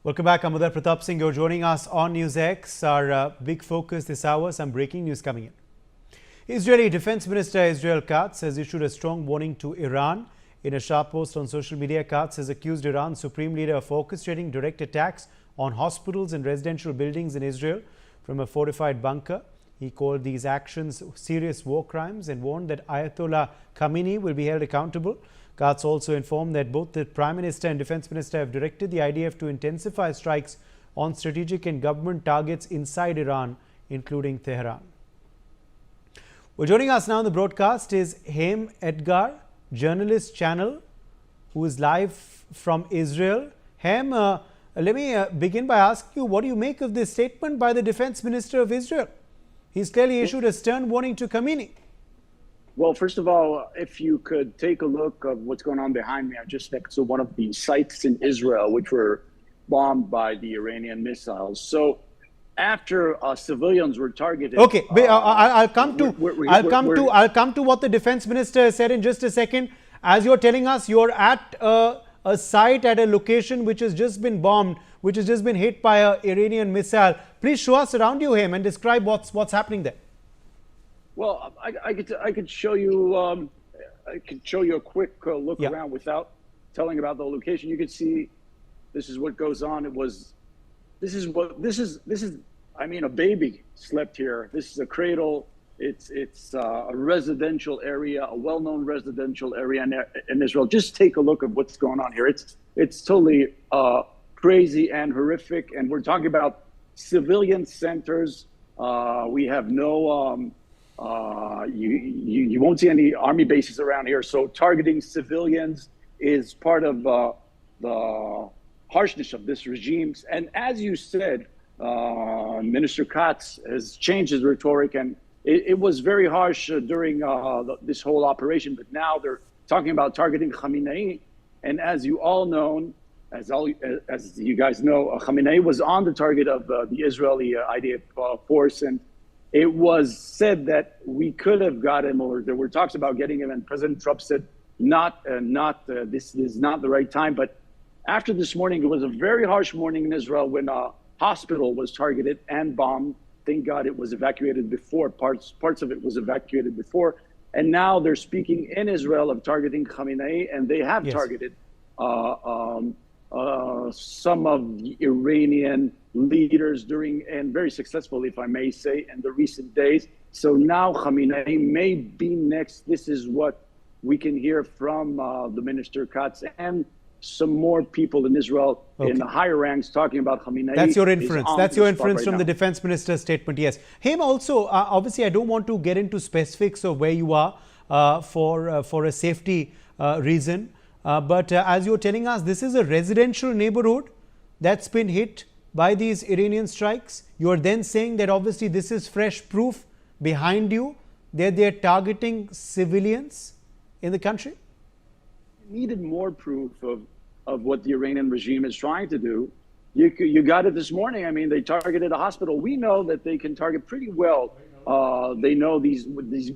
Welcome back. I'm Uday Pratap Singh. You're joining us on NewsX. Our big focus this hour, some breaking news coming in. Israeli Defense Minister Israel Katz has issued a strong warning to Iran. In a sharp post on social media, Katz has accused Iran's supreme leader of orchestrating direct attacks on hospitals and residential buildings in Israel from a fortified bunker. He called these actions serious war crimes and warned that Ayatollah Khamenei will be held accountable. Katz also informed that both the Prime Minister and Defense Minister have directed the IDF to intensify strikes on strategic and government targets inside Iran, including Tehran. Well, joining us now on the broadcast is Haim Etgar, journalist channel, who is live from Israel. Haim, let me begin by asking you, what do you make of this statement by the Defense Minister of Israel? He's clearly issued a stern warning to Khamenei. Well, first of all, if you could take a look at what's going on behind me, I'm just next to one of the sites in Israel, which were bombed by the Iranian missiles. So after civilians were targeted. Okay, I'll come to what the Defense Minister said in just a second. As you're telling us, you're at a site at a location which has just been bombed, which has just been hit by an Iranian missile. Please show us around you, Haim, and describe what's happening there. Well, I could show you a quick look around without telling about the location. You could see this is what goes on. This is I mean, a baby slept here. This is a cradle. It's a residential area, a well-known residential area in Israel. Just take a look at what's going on here. It's totally crazy and horrific. And we're talking about civilian centers. We have no you won't see any army bases around here. So targeting civilians is part of the harshness of this regime. And as you said, Minister Katz has changed his rhetoric, and it was very harsh during this whole operation. But now they're talking about targeting Khamenei. And as you all know, as you guys know, Khamenei was on the target of the Israeli IDF force, and it was said that we could have got him, or there were talks about getting him, and President Trump said, this is not the right time. But after this morning, it was a very harsh morning in Israel when a hospital was targeted and bombed. Thank God it was evacuated before. Parts of it was evacuated before. And now they're speaking in Israel of targeting Khamenei, and they have targeted some of the Iranian leaders and very successfully, if I may say, in the recent days. So now Khamenei may be next. This is what we can hear from the Minister Katz and some more people in Israel in the higher ranks talking about Khamenei. That's your inference. That's your inference from the Defense Minister's statement, yes. Haim, also, obviously, I don't want to get into specifics of where you are for a safety reason. But as you're telling us, this is a residential neighborhood that's been hit by these Iranian strikes. You're then saying that obviously this is fresh proof behind you that they're targeting civilians in the country? Needed more proof of what the Iranian regime is trying to do. You got it this morning. I mean, they targeted a hospital. We know that they can target pretty well. They know these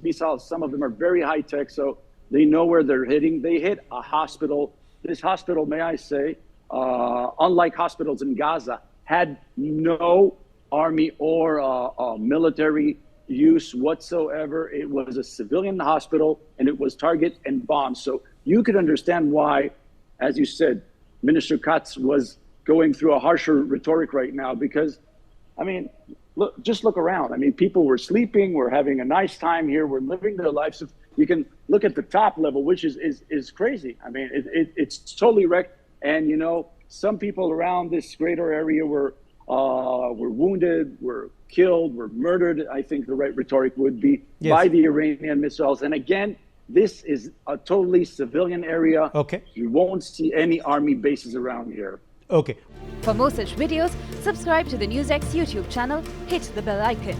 missiles, some of them are very high tech, so they know where they're hitting. They hit a hospital. This hospital, may I say, unlike hospitals in Gaza, had no army or military use whatsoever. It was a civilian hospital, and it was target and bombed. So you could understand why, as you said, Minister Katz was going through a harsher rhetoric right now, because, I mean, just look around. I mean, people were sleeping, we're having a nice time here, we're living their lives. You can look at the top level, which is crazy. I mean, it's totally wrecked. And, you know, some people around this greater area were wounded, were killed, were murdered, I think the right rhetoric would be, by the Iranian missiles. And again, this is a totally civilian area. Okay. You won't see any army bases around here. Okay. For more such videos, subscribe to the NewsX YouTube channel, hit the bell icon.